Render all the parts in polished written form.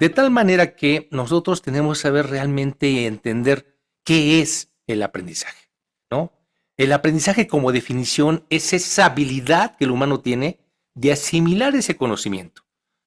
De tal manera que nosotros tenemos que saber realmente entender qué es el aprendizaje, ¿no? El aprendizaje, como definición, es esa habilidad que el humano tiene de asimilar ese conocimiento,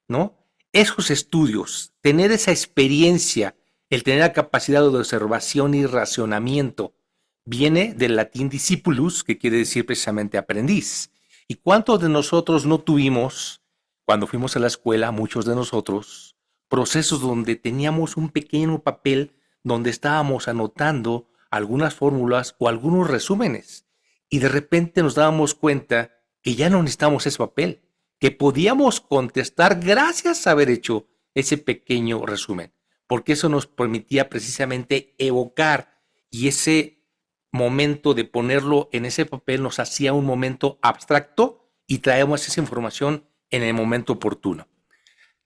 ¿no? Esos estudios, tener esa experiencia, el tener la capacidad de observación y racionamiento, viene del latín discipulus, que quiere decir precisamente aprendiz. ¿Y cuántos de nosotros no tuvimos, cuando fuimos a la escuela, muchos de nosotros, procesos donde teníamos un pequeño papel donde estábamos anotando algunas fórmulas o algunos resúmenes y de repente nos dábamos cuenta que ya no necesitamos ese papel, que podíamos contestar gracias a haber hecho ese pequeño resumen, porque eso nos permitía precisamente evocar y ese momento de ponerlo en ese papel nos hacía un momento abstracto y traemos esa información en el momento oportuno.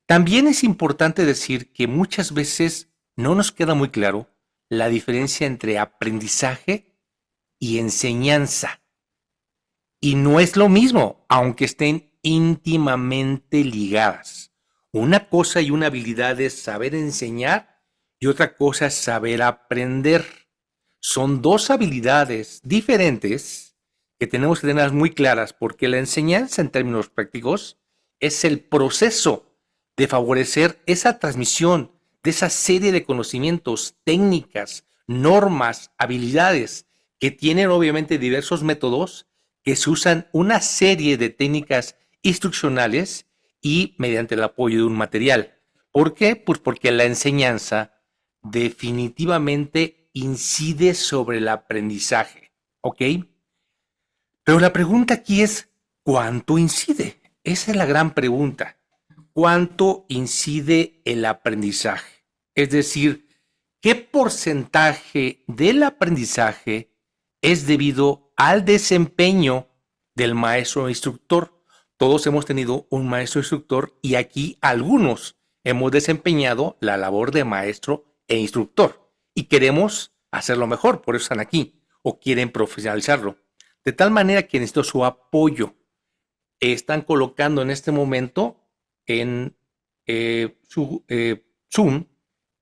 También es importante decir que muchas veces no nos queda muy claro la diferencia entre aprendizaje y enseñanza. Y no es lo mismo, aunque estén íntimamente ligadas. Una cosa y una habilidad es saber enseñar y otra cosa es saber aprender. Son dos habilidades diferentes que tenemos que tener muy claras porque la enseñanza en términos prácticos es el proceso de favorecer esa transmisión de esa serie de conocimientos, técnicas, normas, habilidades que tienen obviamente diversos métodos que se usan una serie de técnicas instruccionales y mediante el apoyo de un material. ¿Por qué? Pues porque la enseñanza definitivamente incide sobre el aprendizaje, ¿ok? Pero la pregunta aquí es, ¿cuánto incide? Esa es la gran pregunta. ¿Cuánto incide el aprendizaje? Es decir, ¿qué porcentaje del aprendizaje es debido al desempeño del maestro o instructor? Todos hemos tenido un maestro instructor y aquí algunos hemos desempeñado la labor de maestro e instructor y queremos hacerlo mejor, por eso están aquí o quieren profesionalizarlo. De tal manera que necesito su apoyo. Están colocando en este momento en su Zoom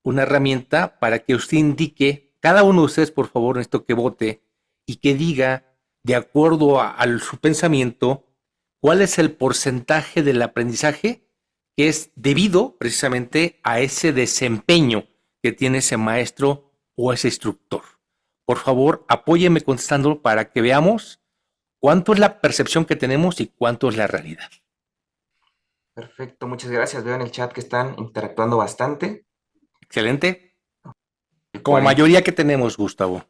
una herramienta para que usted indique, cada uno de ustedes, por favor, necesito que vote y que diga, de acuerdo a su pensamiento, cuál es el porcentaje del aprendizaje que es debido precisamente a ese desempeño que tiene ese maestro o ese instructor. Por favor, apóyeme contestando para que veamos cuánto es la percepción que tenemos y cuánto es la realidad. Perfecto, muchas gracias. Veo en el chat que están interactuando bastante. Excelente. El Como 40, mayoría que tenemos, Gustavo.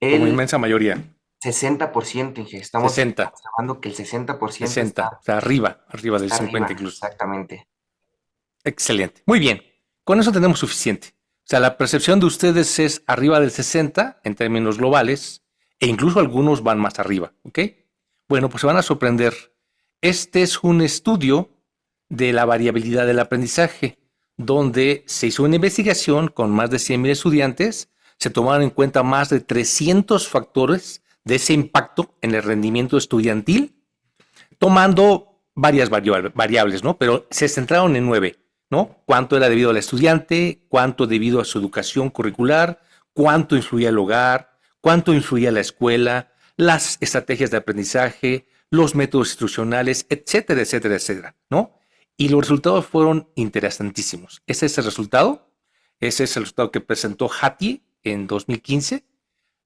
Como el inmensa mayoría. 60%, Inge. Estamos 60, observando que el 60% 60. O sea, arriba del está 50 arriba, incluso. exactamente. Excelente. Muy bien. Con eso tenemos suficiente. O sea, la percepción de ustedes es arriba del 60 en términos globales e incluso algunos van más arriba. ¿Ok? Bueno, pues se van a sorprender. Este es un estudio de la variabilidad del aprendizaje, donde se hizo una investigación con más de 100,000 estudiantes, se tomaron en cuenta más de 300 factores de ese impacto en el rendimiento estudiantil, tomando varias variables, ¿no? Pero se centraron en 9, ¿no? Cuánto era debido al estudiante, cuánto debido a su educación curricular, cuánto influía el hogar, cuánto influía la escuela, las estrategias de aprendizaje, los métodos instruccionales, etcétera, etcétera, etcétera, ¿no? Y los resultados fueron interesantísimos. Ese es el resultado. Ese es el resultado que presentó Hattie en 2015.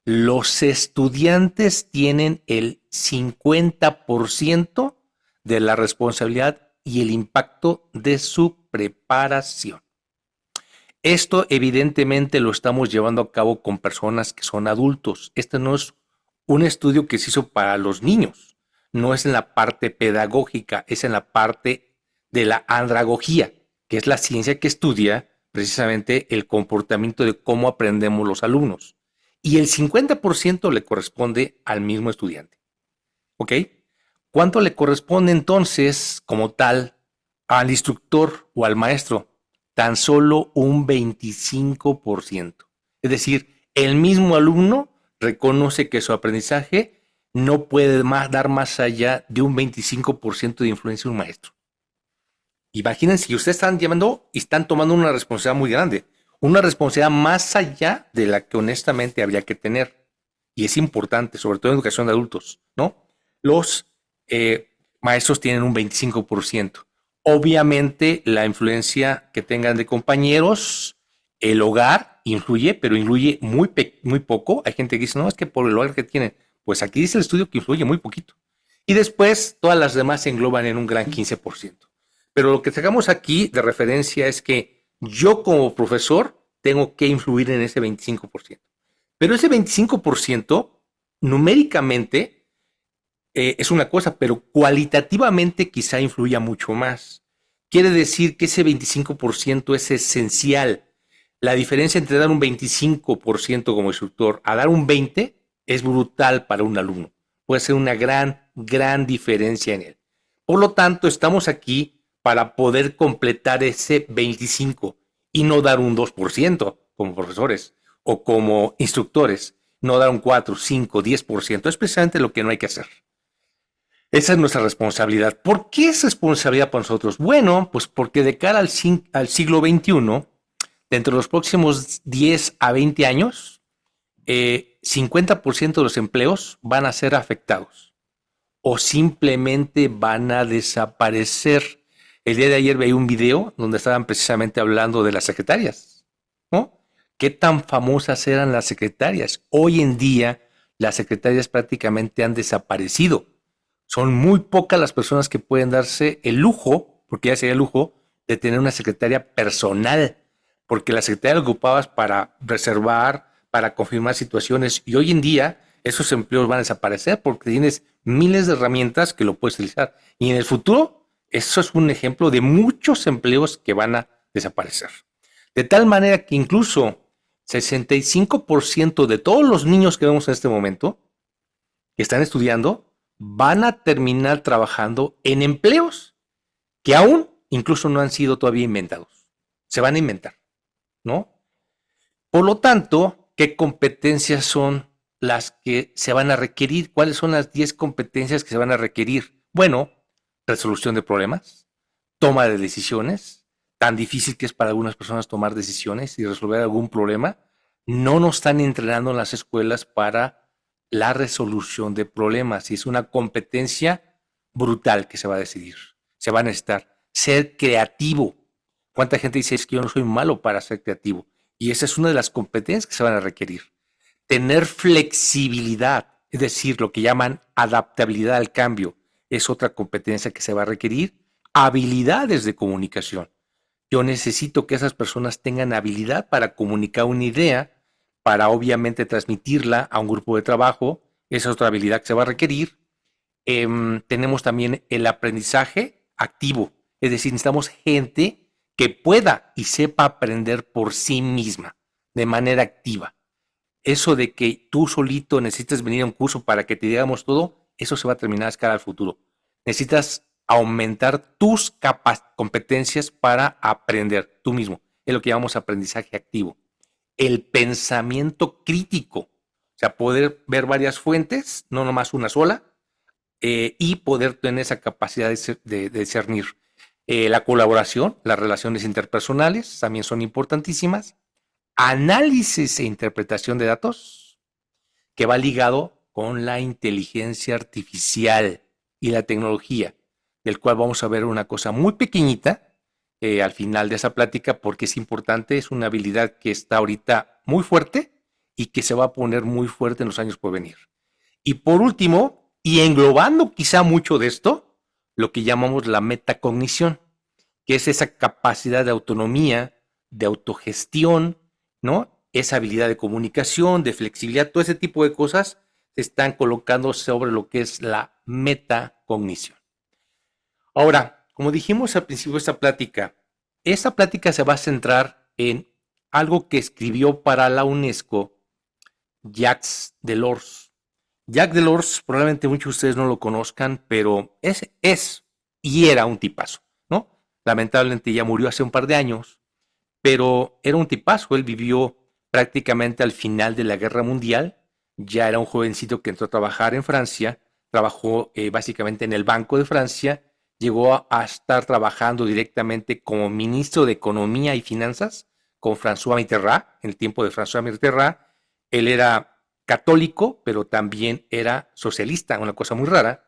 Los estudiantes tienen el 50% de la responsabilidad y el impacto de su preparación. Esto evidentemente lo estamos llevando a cabo con personas que son adultos. Este no es un estudio que se hizo para los niños. No es en la parte pedagógica, es en la parte de la andragogía, que es la ciencia que estudia precisamente el comportamiento de cómo aprendemos los alumnos. Y el 50% le corresponde al mismo estudiante. ¿Ok? ¿Cuánto le corresponde entonces, como tal, al instructor o al maestro? Tan solo un 25%. Es decir, el mismo alumno reconoce que su aprendizaje no puede dar más allá de un 25% de influencia de un maestro. Imagínense que ustedes están llevando y están tomando una responsabilidad muy grande, una responsabilidad más allá de la que honestamente habría que tener. Y es importante, sobre todo en educación de adultos, ¿no? Los maestros tienen un 25%. Obviamente la influencia que tengan de compañeros, el hogar influye, pero influye muy poco. Hay gente que dice, no, es que por el hogar que tienen. Pues aquí dice el estudio que influye muy poquito. Y después todas las demás se engloban en un gran 15%. Pero lo que sacamos aquí de referencia es que yo como profesor tengo que influir en ese 25%. Pero ese 25% numéricamente es una cosa, pero cualitativamente quizá influya mucho más. Quiere decir que ese 25% es esencial. La diferencia entre dar un 25% como instructor a dar un 20% es brutal para un alumno. Puede ser una gran diferencia en él. Por lo tanto, estamos aquí para poder completar ese 25% y no dar un 2% como profesores o como instructores, no dar un 4, 5, 10%. Es precisamente lo que no hay que hacer. Esa es nuestra responsabilidad. ¿Por qué es responsabilidad para nosotros? Bueno, pues porque de cara al siglo XXI, dentro de los próximos 10 a 20 años, 50% de los empleos van a ser afectados o simplemente van a desaparecer. El día de ayer veía un video donde estaban precisamente hablando de las secretarias, ¿no? ¿Qué tan famosas eran las secretarias? Hoy en día las secretarias prácticamente han desaparecido. Son muy pocas las personas que pueden darse el lujo, porque ya sería el lujo, de tener una secretaria personal, porque la secretaria la ocupabas para reservar, para confirmar situaciones, y hoy en día esos empleos van a desaparecer porque tienes miles de herramientas que lo puedes utilizar. Y en el futuro, eso es un ejemplo de muchos empleos que van a desaparecer. De tal manera que incluso 65% de todos los niños que vemos en este momento, que están estudiando, van a terminar trabajando en empleos que aún incluso no han sido todavía inventados. Se van a inventar, ¿no? Por lo tanto, ¿qué competencias son las que se van a requerir? ¿Cuáles son las 10 competencias que se van a requerir? Bueno, resolución de problemas, toma de decisiones, tan difícil que es para algunas personas tomar decisiones y resolver algún problema. No nos están entrenando en las escuelas para la resolución de problemas y es una competencia brutal que se va a decidir. Se va a necesitar ser creativo. ¿Cuánta gente dice es que yo no soy malo para ser creativo? Y esa es una de las competencias que se van a requerir. Tener flexibilidad, es decir, lo que llaman adaptabilidad al cambio, es otra competencia que se va a requerir. Habilidades de comunicación. Yo necesito que esas personas tengan habilidad para comunicar una idea, para obviamente transmitirla a un grupo de trabajo. Esa es otra habilidad que se va a requerir. Tenemos también el aprendizaje activo, es decir, necesitamos gente que pueda y sepa aprender por sí misma, de manera activa. Eso de que tú solito necesitas venir a un curso para que te digamos todo, eso se va a terminar a escala al futuro. Necesitas aumentar tus competencias para aprender tú mismo. Es lo que llamamos aprendizaje activo. El pensamiento crítico, o sea, poder ver varias fuentes, no nomás una sola, y poder tener esa capacidad de discernir. La colaboración, las relaciones interpersonales también son importantísimas. Análisis e interpretación de datos, que va ligado con la inteligencia artificial y la tecnología, del cual vamos a ver una cosa muy pequeñita al final de esa plática, porque es importante, es una habilidad que está ahorita muy fuerte y que se va a poner muy fuerte en los años por venir. Y por último, y englobando quizá mucho de esto, lo que llamamos la metacognición, que es esa capacidad de autonomía, de autogestión, ¿no? Esa habilidad de comunicación, de flexibilidad, todo ese tipo de cosas se están colocando sobre lo que es la metacognición. Ahora, como dijimos al principio de esta plática se va a centrar en algo que escribió para la UNESCO Jacques Delors. Jacques Delors, probablemente muchos de ustedes no lo conozcan, pero es y era un tipazo, ¿no? Lamentablemente ya murió hace un par de años, pero era un tipazo. Él vivió prácticamente al final de la Guerra Mundial. Ya era un jovencito que entró a trabajar en Francia, trabajó básicamente en el Banco de Francia llegó a estar trabajando directamente como ministro de Economía y Finanzas con François Mitterrand, en el tiempo de François Mitterrand. Él era católico, pero también era socialista, una cosa muy rara.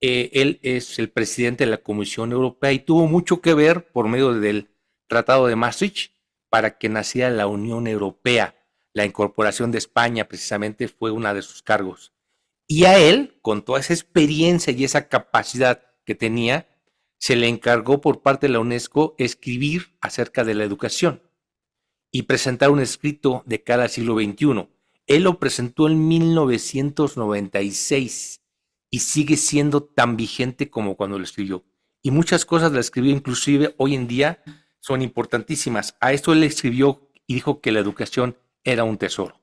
Él es el presidente de la Comisión Europea y tuvo mucho que ver por medio del Tratado de Maastricht para que naciera la Unión Europea. La incorporación de España precisamente fue una de sus cargos. Y a él, con toda esa experiencia y esa capacidad que tenía, se le encargó por parte de la UNESCO escribir acerca de la educación y presentar un escrito de cara al siglo XXI. Él lo presentó en 1996 y sigue siendo tan vigente como cuando lo escribió. Y muchas cosas las escribió, inclusive hoy en día, son importantísimas. A esto él escribió y dijo que la educación era un tesoro.